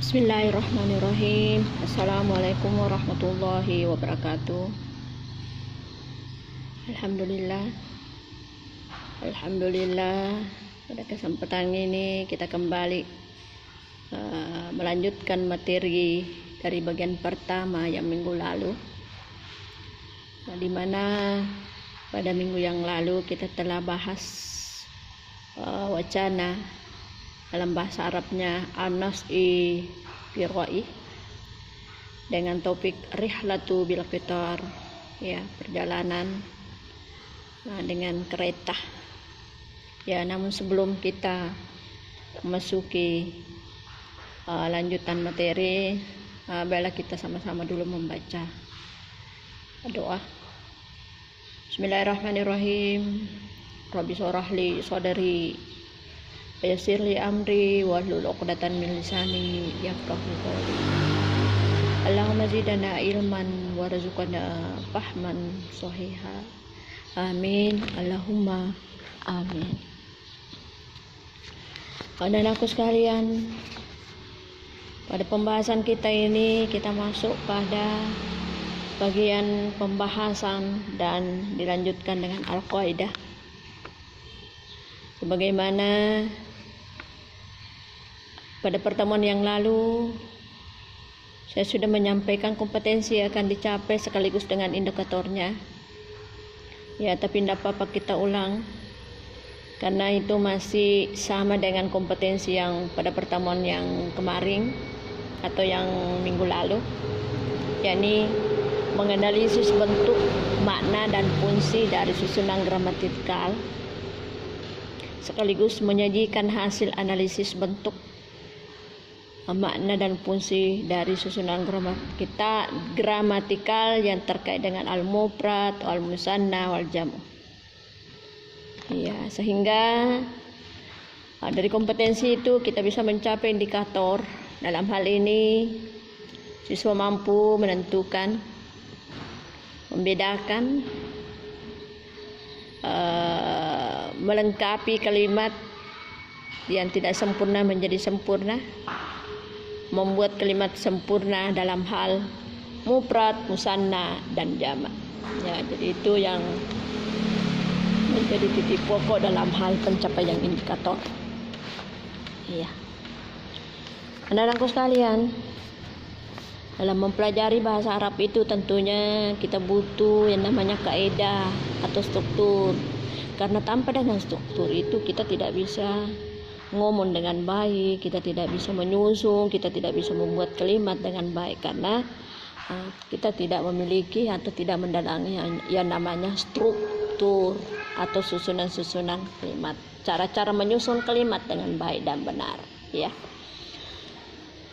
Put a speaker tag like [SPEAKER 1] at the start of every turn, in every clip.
[SPEAKER 1] Bismillahirrahmanirrahim. Assalamualaikum warahmatullahi wabarakatuh. Alhamdulillah. Alhamdulillah, pada kesempatan ini kita kembali melanjutkan materi dari bagian pertama yang minggu lalu, di mana pada minggu yang lalu kita telah bahas wacana dalam bahasa Arabnya an-nas'i fi ra'i dengan topik rihlatu bil qitar, ya, perjalanan dengan kereta. Ya, namun sebelum kita memasuki lanjutan materi, baiklah kita sama-sama dulu membaca doa. Bismillahirrahmanirrahim. Rabbi shrah li sadri yassir li amri wahlul 'uqdatam min lisani yafqahu qawli. Allahumma zidna ilman warzuqna fahman shahiha. Amin. Allahumma amin. Anak-anakku sekalian, pada pembahasan kita ini kita masuk pada bagian pembahasan dan dilanjutkan dengan al-qaidah. Sebagaimana pada pertemuan yang lalu saya sudah menyampaikan kompetensi akan dicapai sekaligus dengan indikatornya. Ya, tapi tidak apa-apa kita ulang, karena itu masih sama dengan kompetensi yang pada pertemuan yang kemarin atau yang minggu lalu, yakni menganalisis bentuk, makna, dan fungsi dari susunan gramatikal sekaligus menyajikan hasil analisis bentuk, makna, dan fungsi dari susunan gramatikal yang terkait dengan al-mufrad, al-musanna, wal jam'u. Ya, sehingga dari kompetensi itu kita bisa mencapai indikator. Dalam hal ini siswa mampu menentukan, membedakan, melengkapi kalimat yang tidak sempurna menjadi sempurna, membuat kalimat sempurna dalam hal mufrad, musanna, dan jamak. Ya, jadi itu yang menjadi titik pokok dalam hal pencapaian indikator. Iya. Anak-anakku sekalian, dalam mempelajari bahasa Arab itu tentunya kita butuh yang namanya kaidah atau struktur. Karena tanpa dengan struktur itu kita tidak bisa ngomong dengan baik, kita tidak bisa menyusun, kita tidak bisa membuat kalimat dengan baik, karena kita tidak memiliki atau tidak mendalangi yang namanya struktur atau susunan-susunan kalimat, cara-cara menyusun kalimat dengan baik dan benar, ya.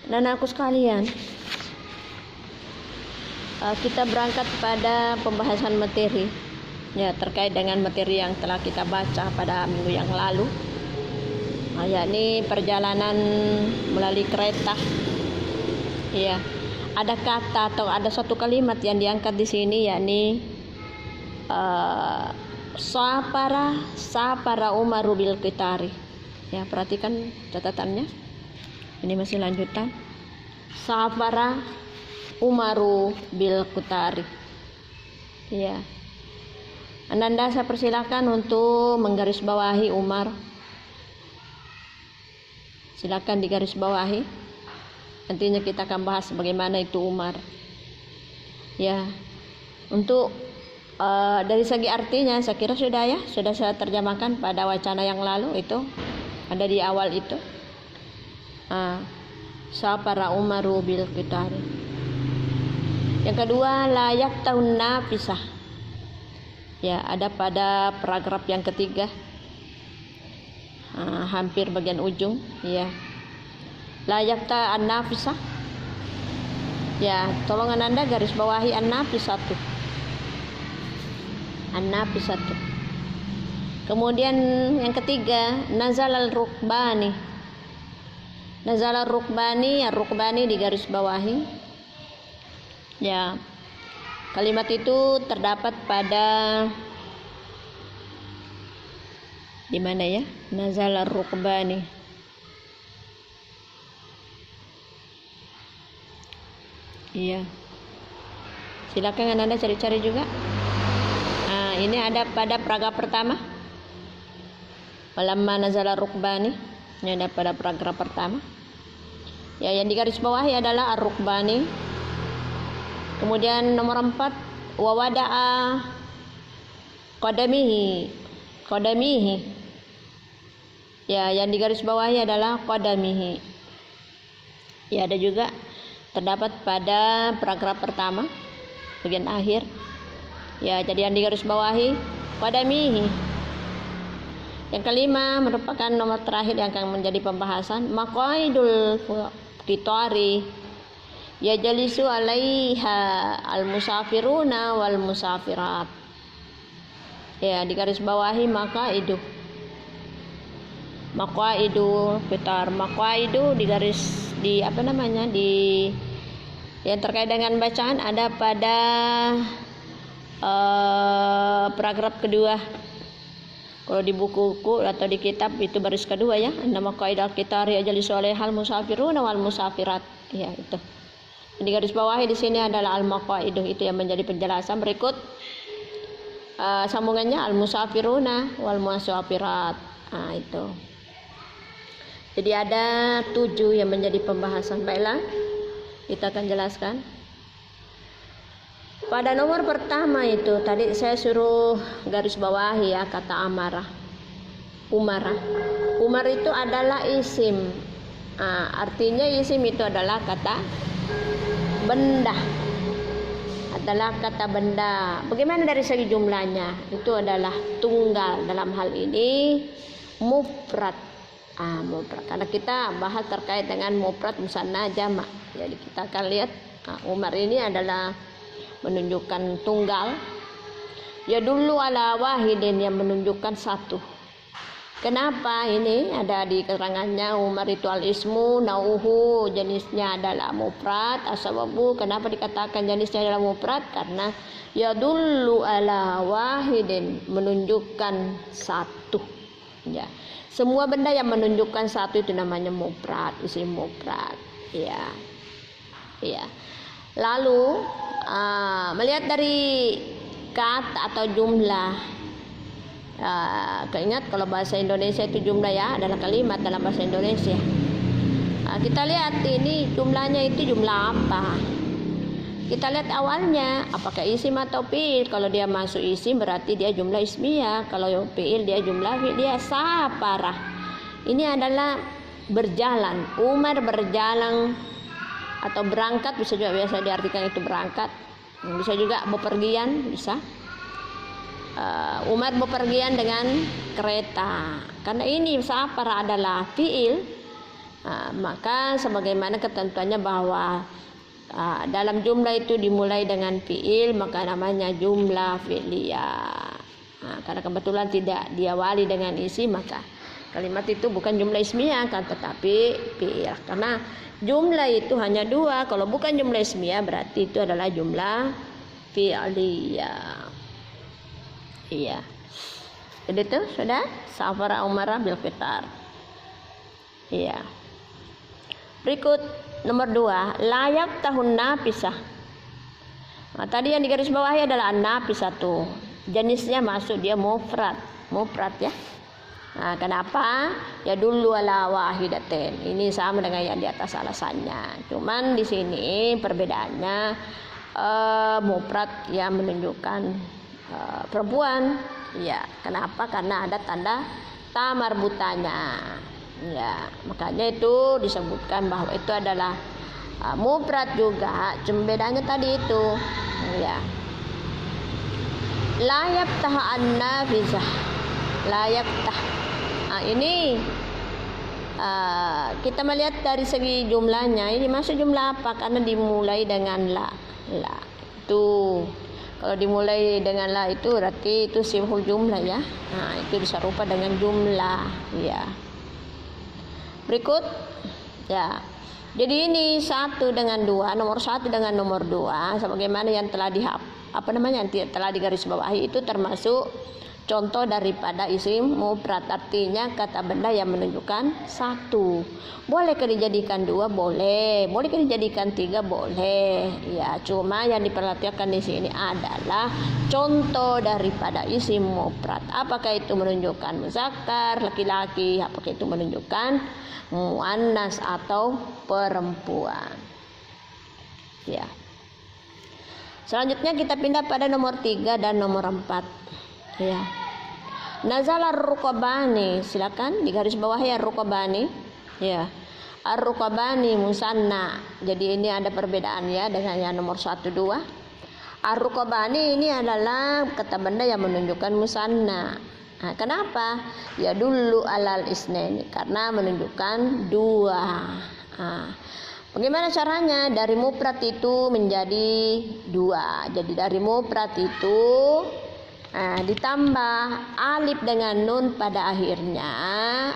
[SPEAKER 1] Dan aku sekalian, kita berangkat pada pembahasan materi, ya, terkait dengan materi yang telah kita baca pada minggu yang lalu, yakni perjalanan melalui kereta. Ya, ada kata atau ada satu kalimat yang diangkat di sini, yakni Safara Umaru bil qitari. Ya, perhatikan catatannya. Ini masih lanjutan. Safara Umaru bil qitari. Ya. Ananda, saya persilakan untuk menggarisbawahi Umar. Silakan digarisbawahi. Nantinya kita akan bahas bagaimana itu Umar. Ya. Untuk dari segi artinya saya kira sudah saya terjemahkan pada wacana yang lalu, itu ada di awal itu. Safara Umaru bil qitari. Yang kedua, layak tahun nafisah. Ya, ada pada paragraf yang ketiga, hampir bagian ujung, ya. Layak ta an-nafisah. Ya, tolong Anda garis bawahi an-nafisah tuh. An-nafisah tuh. Kemudian yang ketiga, nazalal rukbani. Nazalal rukbani, ar-rukbani digaris bawahi. Ya. Kalimat itu terdapat pada di mana ya? Nazal ar-rukbani. Iya. Silakan Anda cari-cari juga. Nah, ini ada pada paragraf pertama. Walamma nazala rukbani. Ini ada pada paragraf pertama. Ya, yang digaris bawahi adalah ar-rukbani. Kemudian nomor 4, wa wada'a qadamihi. Ya, yang digaris bawahi adalah qadamihi. Ya, ada juga terdapat pada paragraf pertama bagian akhir. Ya, jadi yang digaris bawahi qadamihi. Yang kelima merupakan nomor terakhir yang akan menjadi pembahasan, maqaidul qitari yajlisu 'alaiha al-musafiruna wal musafirat. Ya, digaris bawahi maqaidu qitar. Maqaidu digaris di yang terkait dengan bacaan ada pada paragraf kedua. Kalau di buku atau di kitab itu baris kedua ya. Nama qaidal qitar yajlisu 'alaihal musafiruna wal musafirat. Ya, itu. Di garis bawahi di sini adalah al-maqaidu, itu yang menjadi penjelasan. Berikut sambungannya al-musafiruna wal musafirat. Nah, itu. Jadi ada 7 yang menjadi pembahasan. Baiklah, kita akan jelaskan. Pada nomor pertama itu tadi saya suruh garis bawahi ya, kata Umar itu adalah isim. Artinya isim itu adalah kata benda. Bagaimana dari segi jumlahnya? Itu adalah tunggal, dalam hal ini mufrad. Mufrad. Karena kita bahas terkait dengan mufrad, musanna, jamak. Jadi kita akan lihat Umar ini adalah menunjukkan tunggal. Ya dulu ala wahidin, yang menunjukkan satu. Kenapa ini ada di keterangannya Umar itu al-ismu nauhu, jenisnya adalah mufrad. Asbabu, kenapa dikatakan jenisnya adalah mufrad? Karena ya dulu ala wahidin, menunjukkan satu. Ya, semua benda yang menunjukkan satu itu namanya mufrad, isim mufrad. Ya. Lalu melihat dari kata atau jumlah, keingat kalau bahasa Indonesia itu jumlah ya, adalah kalimat dalam bahasa Indonesia. Kita lihat ini jumlahnya itu jumlah apa. Kita lihat awalnya apakah isim atau fi'il. Kalau dia masuk isim berarti dia jumlah ismiyah. Kalau fi'il dia jumlah fi'liyah. Safarah, ini adalah berjalan. Umar berjalan atau berangkat, bisa juga biasa diartikan itu berangkat, bisa juga bepergian, bisa. Umar bepergian dengan kereta. Karena ini safar adalah fi'il, maka sebagaimana ketentuannya bahwa dalam jumlah itu dimulai dengan fi'il, maka namanya jumlah fi'liyah. Karena kebetulan tidak diawali dengan isi, maka kalimat itu bukan jumlah ismiyah kan, tetapi fi'il. Karena jumlah itu hanya 2. Kalau bukan jumlah ismiyah berarti itu adalah jumlah fi'liyah. Iya. Jadi itu sudah safara Umar bil qitar. Iya. Berikut nomor 2, layak tahun napisah. Tadi yang digaris bawahi adalah an-napisatu. Jenisnya masuk dia mufrad ya. Kenapa? Ya dulu ala wahidatin. Ini sama dengan yang di atas alasannya. Cuman di sini perbedaannya mufrad yang menunjukkan perempuan. Ya, kenapa? Karena ada tanda tamarbutanya. Ya, makanya itu disebutkan bahwa itu adalah mufrad juga. Cuma bedanya tadi itu. Ya. Layak tah an-nafizah. Layak tah. Ini kita melihat dari segi jumlahnya. Ini masuk jumlah apa? Karena dimulai dengan la. Itu kalau dimulai dengan la itu berarti itu siful jumlah ya. Itu diserupa dengan jumlah ya. Berikut ya. Jadi ini 1 dengan 2, nomor 1 dengan nomor 2 sebagaimana yang telah yang telah digarisbawahi itu termasuk contoh daripada isim mufrad, artinya kata benda yang menunjukkan satu. Bolehkah dijadikan dua? Boleh. Bolehkah dijadikan tiga? Boleh. Ya, cuma yang diperhatikan di sini adalah contoh daripada isim mufrad. Apakah itu menunjukkan muzakkar, laki-laki? Apakah itu menunjukkan muannas atau perempuan? Ya. Selanjutnya kita pindah pada nomor 3 dan nomor 4. Ya. Nazala ar-rukabani, silakan digaris bawah ya, rukabani. Ya. Ar-rukabani musanna. Jadi ini ada perbedaan ya dengan yang nomor 1 2. Ar-rukabani ini adalah kata benda yang menunjukkan musanna. Nah, kenapa? Ya dulu alal isnaini, karena menunjukkan dua. Nah, bagaimana caranya? Dari mufrad itu menjadi dua. Jadi dari mufrad itu ditambah alif dengan nun pada akhirnya,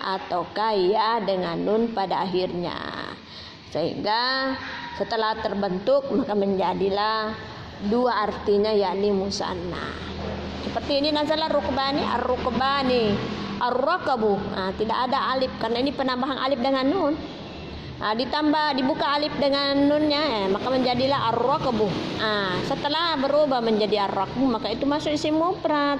[SPEAKER 1] atau kaya dengan nun pada akhirnya, sehingga setelah terbentuk maka menjadilah dua artinya, yakni musanna. Seperti ini, nazala rukbani, ar-rukbani, ar-rakabu. Tidak ada alif karena ini penambahan alif dengan nun. Ditambah, dibuka alif dengan nunnya, maka menjadilah ar-rakabu. Setelah berubah menjadi ar-rakabu, maka itu masuk isim mufrad.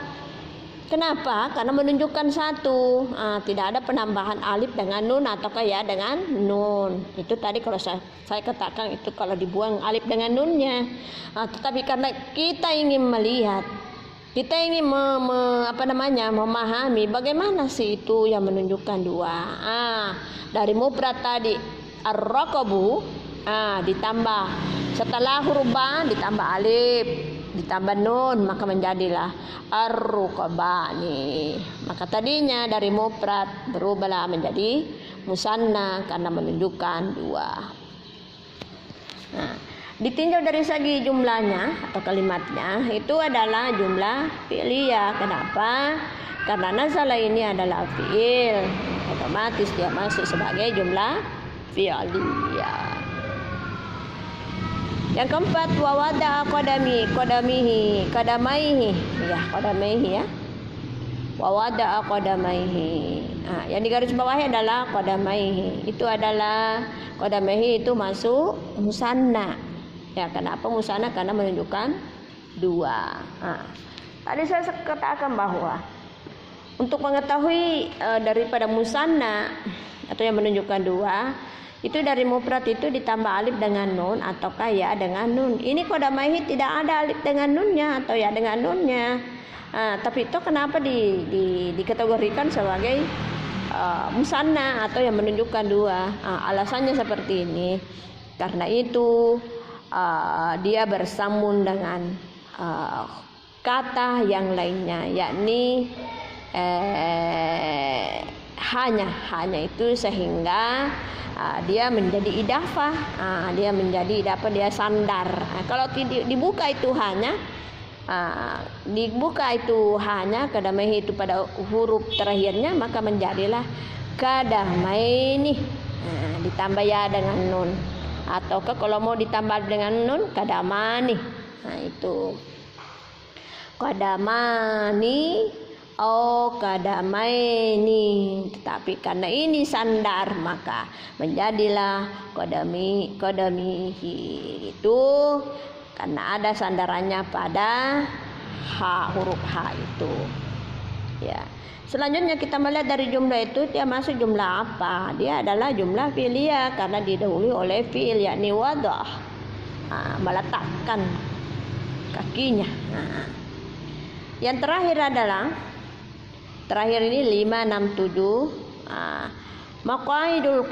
[SPEAKER 1] Kenapa? Karena menunjukkan satu. Tidak ada penambahan alif dengan nun atau ya dengan nun. Itu tadi kalau saya katakan itu kalau dibuang alif dengan nunnya. Tetapi karena kita ingin melihat, kita ingin memahami bagaimana sih itu yang menunjukkan dua. Dari mufrad tadi ar-rakabu, ditambah setelah huruf ba ditambah alif, ditambah nun, maka menjadilah ar-rukabani. Maka tadinya dari mufrad berubahlah menjadi musanna karena menunjukkan dua. Ditinjau dari segi jumlahnya atau kalimatnya, itu adalah jumlah fi'liyah. Kenapa? Karena nazala ini adalah fi'il, otomatis dia masuk sebagai jumlah fi'liyah. Yang keempat, wawada qadamaihi, ya. Wawada qadamaihi. Yang digaris bawahnya adalah qadamaihi. Itu adalah qadamaihi itu masuk musanna. Ya, kenapa musanna? Karena menunjukkan dua. Tadi saya katakan bahwa untuk mengetahui daripada musanna atau yang menunjukkan dua, itu dari mufrad itu ditambah alif dengan nun atau ya dengan nun. Ini qadamaihi tidak ada alif dengan nunnya atau ya dengan nunnya. Tapi itu kenapa dikategorikan sebagai musanna atau yang menunjukkan dua? Alasannya seperti ini. Karena itu dia bersambung dengan kata yang lainnya, yakni hanya itu, sehingga dia menjadi idafah. Dia sandar. Kalau dibuka itu hanya qadamaihi itu pada huruf terakhirnya, maka menjadilah qadamaini, ditambah ya dengan nun, ataukah kalau mau ditambah dengan nun qadamani. Itu qadamani qadamaini. Tetapi karena ini sandar, maka menjadilah qadamihi. Itu karena ada sandarannya pada huruf H itu. Ya. Selanjutnya kita melihat dari jumlah itu, dia masuk jumlah apa? Dia adalah jumlah fi'liyah karena didahului oleh fi'il, yakni wadah, meletakkan kakinya. Yang terakhir ini 5, 6, 7. Maqaidul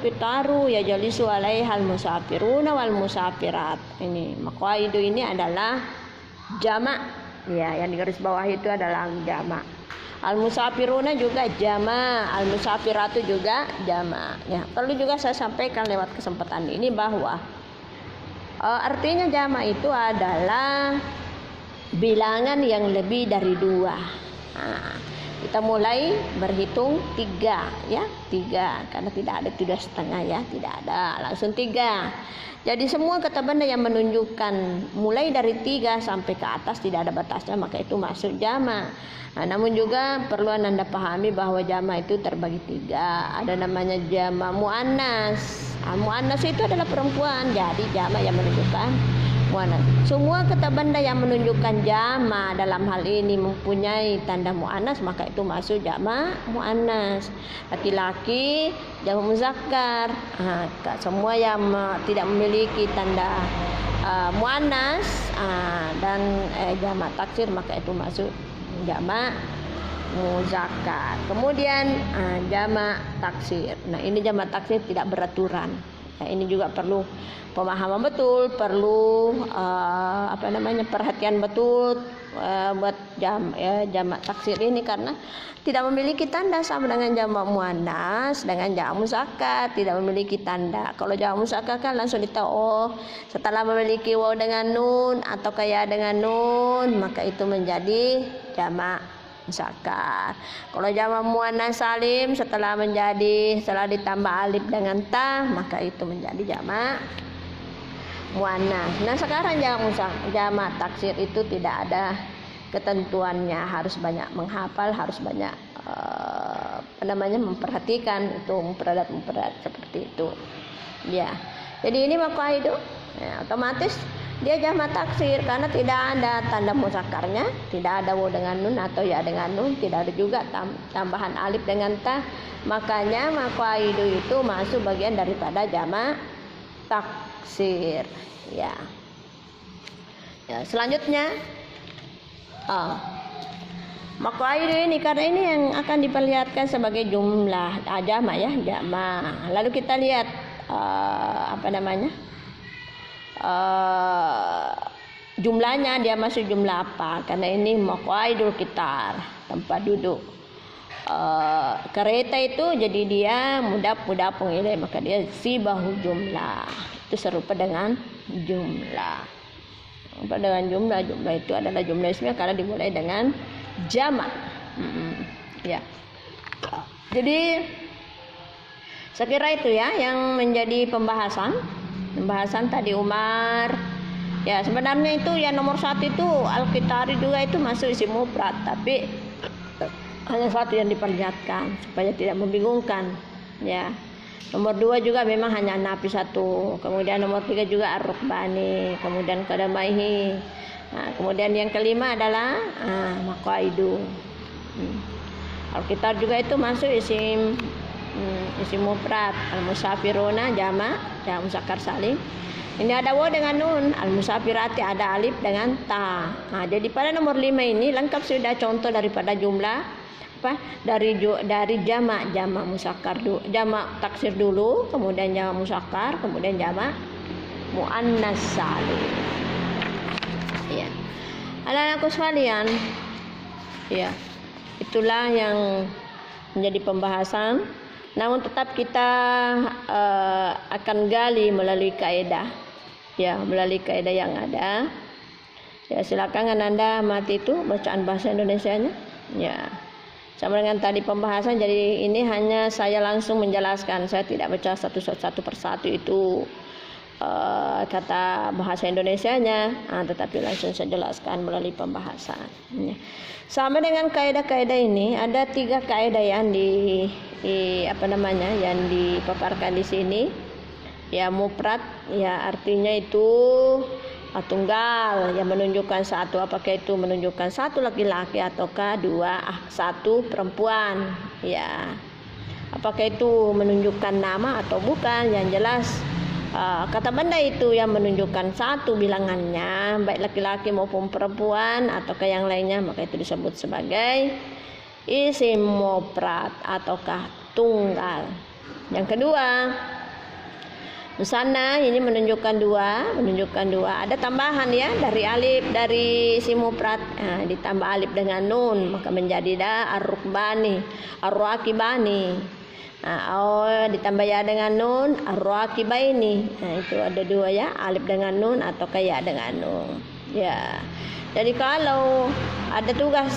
[SPEAKER 1] qitaru ya jalisu alaihal musafiruna wal musafirat. Ini maqaidu ini adalah jamak. Ya, yang di garis bawah itu adalah jamak. Al-musafiruna juga jamak, al-musafiratu juga jamak. Ya, perlu juga saya sampaikan lewat kesempatan ini bahwa artinya jamak itu adalah bilangan yang lebih dari dua. Kita mulai berhitung 3 ya, 3 karena tidak ada 3,5 ya, tidak ada, langsung 3. Jadi semua kata benda yang menunjukkan mulai dari 3 sampai ke atas tidak ada batasnya, maka itu masuk jamak. Nah, namun juga perlu Anda pahami bahwa jamak itu terbagi 3. Ada namanya jamak muannas. Muannas itu adalah perempuan, jadi jamak yang menunjukkan muannas. Semua kata benda yang menunjukkan jamak dalam hal ini mempunyai tanda muannas, maka itu masuk jamak muannas. Laki-laki jamak muzakkar. Semua yang tidak memiliki tanda muannas dan jamak taksir, maka itu masuk jamak muzakkar. Kemudian jamak taksir. Nah, ini jamak taksir tidak beraturan. Nah, ini juga perlu pemahaman betul, perlu perhatian betul buat jamak taksir ini, karena tidak memiliki tanda sama dengan jamak muannas dengan jamak muzakkar, tidak memiliki tanda. Kalau jamak muzakkar kan langsung ditahu, setelah memiliki waw dengan nun atau ya dengan nun, maka itu menjadi jamak muzakkar. Kalau jamak muannas salim setelah ditambah alif dengan ta, maka itu menjadi jamak muannas. Nah, sekarang jamak taksir itu tidak ada ketentuannya, harus banyak menghafal, harus banyak memperhatikan itu, memperadat seperti itu. Ya. Jadi ini maqaidu, ya, otomatis dia jamak taksir karena tidak ada tanda muzakkarnya, tidak ada waw dengan nun atau ya dengan nun, tidak ada juga tambahan alif dengan ta. Makanya maqaidu itu masuk bagian daripada jamak taksir. Ya. Selanjutnya maqaidu ini, karena ini yang akan diperlihatkan sebagai jumlah jamak ya, jamak. Lalu kita lihat jumlahnya, dia masuk jumlah apa? Karena ini maqaidul kitar, tempat duduk. Kereta itu jadi dia mudapung ilaih, maka dia sibahu jumlah. Itu serupa dengan jumlah. Jumlah itu adalah jumlah ismiyah karena dimulai dengan jamak. Ya. Jadi saya kira itu ya yang menjadi pembahasan tadi Umar. Ya, sebenarnya itu yang nomor 1 itu al-qitari juga itu masuk isim mufrad, tapi hanya satu yang diperlihatkan supaya tidak membingungkan. Ya. Nomor 2 juga memang hanya nafi 1. Kemudian nomor 3 juga ar-rukbani, kemudian qadamaihi. Nah, kemudian yang kelima adalah maqaidu. Al-qitar juga itu masuk isim mufrad. Al-musafiruna jamak muzakkar salim. Ini ada waw dengan nun, al-musafirati ada alif dengan ta. Nah, jadi pada nomor 5 ini lengkap sudah contoh daripada jumlah dari jamak muzakkar dulu, jamak taksir dulu, kemudian jamak muzakkar, kemudian jamak muannas salim. Ya. Anak-anakku sekalian, ya. Itulah yang menjadi pembahasan. Namun tetap kita akan gali melalui kaidah. Ya, melalui kaidah yang ada. Ya, silakan Anda amati itu bacaan bahasa Indonesianya. Ya. Sama dengan tadi pembahasan, jadi ini hanya saya langsung menjelaskan. Saya tidak baca satu persatu itu kata bahasa Indonesianya, tetapi langsung saya jelaskan melalui pembahasan. Ya. Sama dengan kaidah-kaidah ini, ada 3 kaidah yang yang dipaparkan di sini. Ya, mufrad, ya artinya itu tunggal yang menunjukkan satu, apakah itu menunjukkan satu laki-laki ataukah 2 satu perempuan. Ya, apakah itu menunjukkan nama atau bukan, yang jelas kata benda itu yang menunjukkan satu bilangannya, baik laki-laki maupun perempuan ataukah yang lainnya, maka itu disebut sebagai isim mufrad ataukah tunggal. Yang kedua, musanna, ini menunjukkan dua. Ada tambahan ya dari alif, dari isim mufrad, ditambah alif dengan nun, maka menjadi ar-rukbani, ar-raqibani. Ditambah ya dengan nun, ar-raqibaini. Nah, itu ada 2 ya, alif dengan nun atau ya dengan nun. Ya. Jadi kalau ada tugas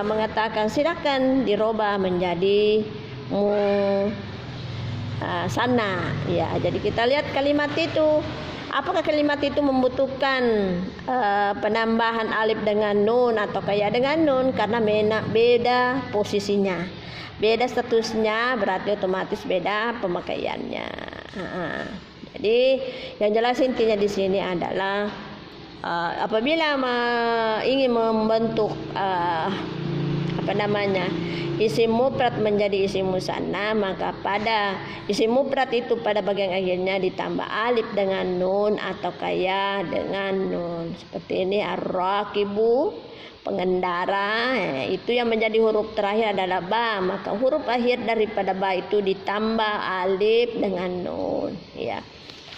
[SPEAKER 1] mengatakan silakan dirubah menjadi sana, ya. Jadi kita lihat kalimat itu, apakah kalimat itu membutuhkan penambahan alif dengan nun atau kayak dengan nun, karena beda posisinya, beda statusnya, berarti otomatis beda pemakaiannya. Jadi yang jelas intinya di sini adalah apabila ingin membentuk isim mufrad menjadi isim musanna, maka pada isim mufrad itu pada bagian akhirnya ditambah alif dengan nun atau kaya dengan nun. Seperti ini, ar-raqibu, pengendara, itu yang menjadi huruf terakhir adalah ba, maka huruf akhir daripada ba itu ditambah alif dengan nun, ya.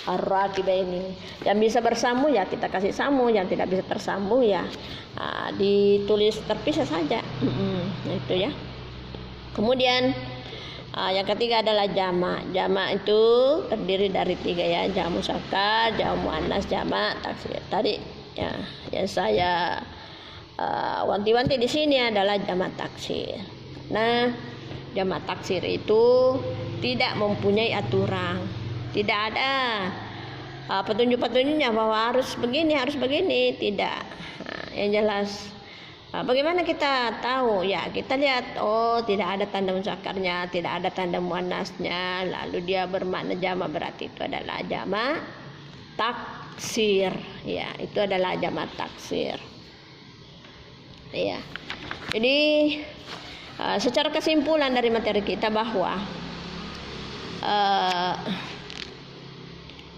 [SPEAKER 1] Ar-raqiba ini yang bisa bersambung ya kita kasih sambung, yang tidak bisa tersambung ya ditulis terpisah saja. Nah itu ya. Kemudian yang ketiga adalah jamak. Jamak itu terdiri dari 3 ya, jamak muzakkar, jamak muannas, jamak taksir. Tadi ya yang saya wanti-wanti di sini adalah jamak taksir. Nah, jamak taksir itu tidak mempunyai aturan. Tidak ada petunjuk-petunjuknya bahwa harus begini, tidak. Yang jelas bagaimana kita tahu? Ya, kita lihat, oh tidak ada tanda muzakkarnya, tidak ada tanda muannasnya, lalu dia bermakna jamak, berarti itu adalah jamak taksir. Ya, itu adalah jamak taksir. Ya. Jadi secara kesimpulan dari materi kita bahwa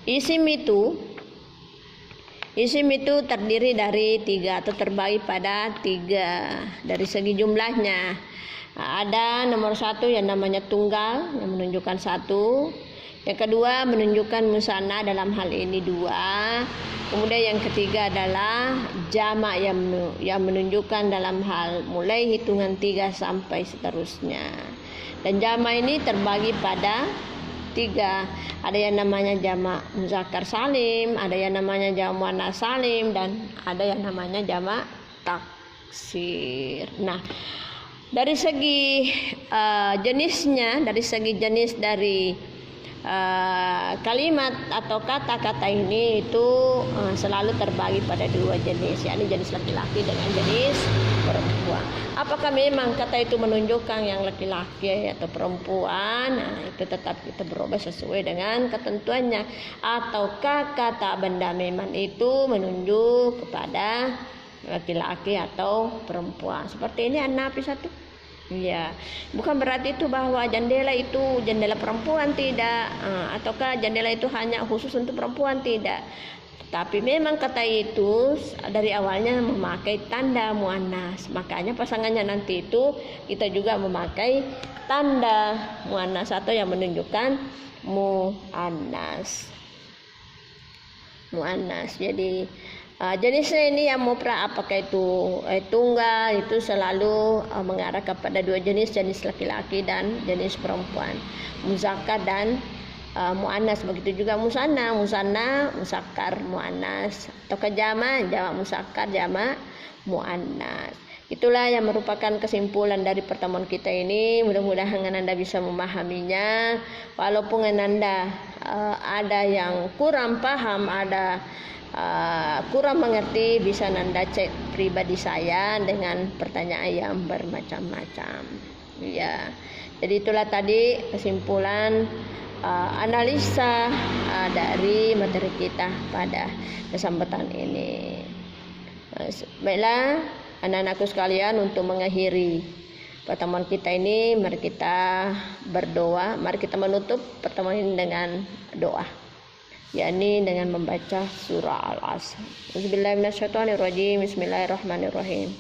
[SPEAKER 1] isim itu terdiri dari 3 atau terbagi pada 3 dari segi jumlahnya. Ada nomor 1 yang namanya tunggal yang menunjukkan 1. Yang kedua menunjukkan musanna, dalam hal ini 2. Kemudian yang ketiga adalah jamak yang menunjukkan dalam hal mulai hitungan 3 sampai seterusnya. Dan jamak ini terbagi pada 3. Ada yang namanya jamak muzakkar salim, ada yang namanya jamak muannas salim, dan ada yang namanya jamak taksir. Nah, dari segi jenisnya, dari segi jenis dari kalimat atau kata-kata ini itu selalu terbagi pada 2 jenis, yakni jenis laki-laki dengan jenis perempuan. Apakah memang kata itu menunjukkan yang laki-laki atau perempuan? Nah, itu tetap kita berubah sesuai dengan ketentuannya. Ataukah kata benda memang itu menunjuk kepada laki-laki atau perempuan? Seperti ini an-nafis 1. Ya, bukan berarti itu bahwa jendela itu jendela perempuan, tidak. Ataukah jendela itu hanya khusus untuk perempuan, tidak. Tapi memang kata itu dari awalnya memakai tanda muannas, makanya pasangannya nanti itu kita juga memakai tanda muannas atau yang menunjukkan muannas. Jadi jenisnya ini yang mufrad, apakah itu tunggal, itu selalu mengarah kepada 2 jenis laki-laki dan jenis perempuan, muzakkar dan muannas. Begitu juga musanna, muzakkar, muannas, atau jamak muzakkar, jamak muannas. Itulah yang merupakan kesimpulan dari pertemuan kita ini. Mudah-mudahan Anda bisa memahaminya. Walaupun Anda ada yang kurang paham, ada kurang mengerti, bisa Anda cek pribadi saya dengan pertanyaan yang bermacam-macam. Ya, jadi itulah tadi kesimpulan analisa dari materi kita pada kesempatan ini. Baiklah anak-anakku sekalian, untuk mengakhiri pertemuan kita ini, mari kita berdoa. Mari kita menutup pertemuan ini dengan doa, yakni dengan membaca surah Al-Asr. Bismillahirrahmanirrahim. Bismillahirrahmanirrahim.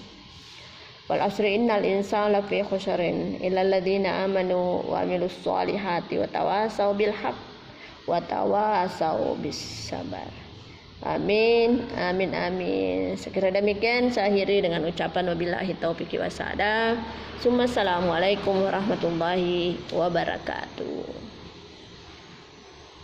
[SPEAKER 1] Wal asri innal insana lafi khusrin illa alladziina amanu wa 'amilus shalihati wa tawassaw bil haqq wa tawassaw bis sabar. Amin, amin, amin. Sekira demikian saya akhiri dengan ucapan wabillahi taufiq wa hidayah. Assalamualaikum warahmatullahi wabarakatuh.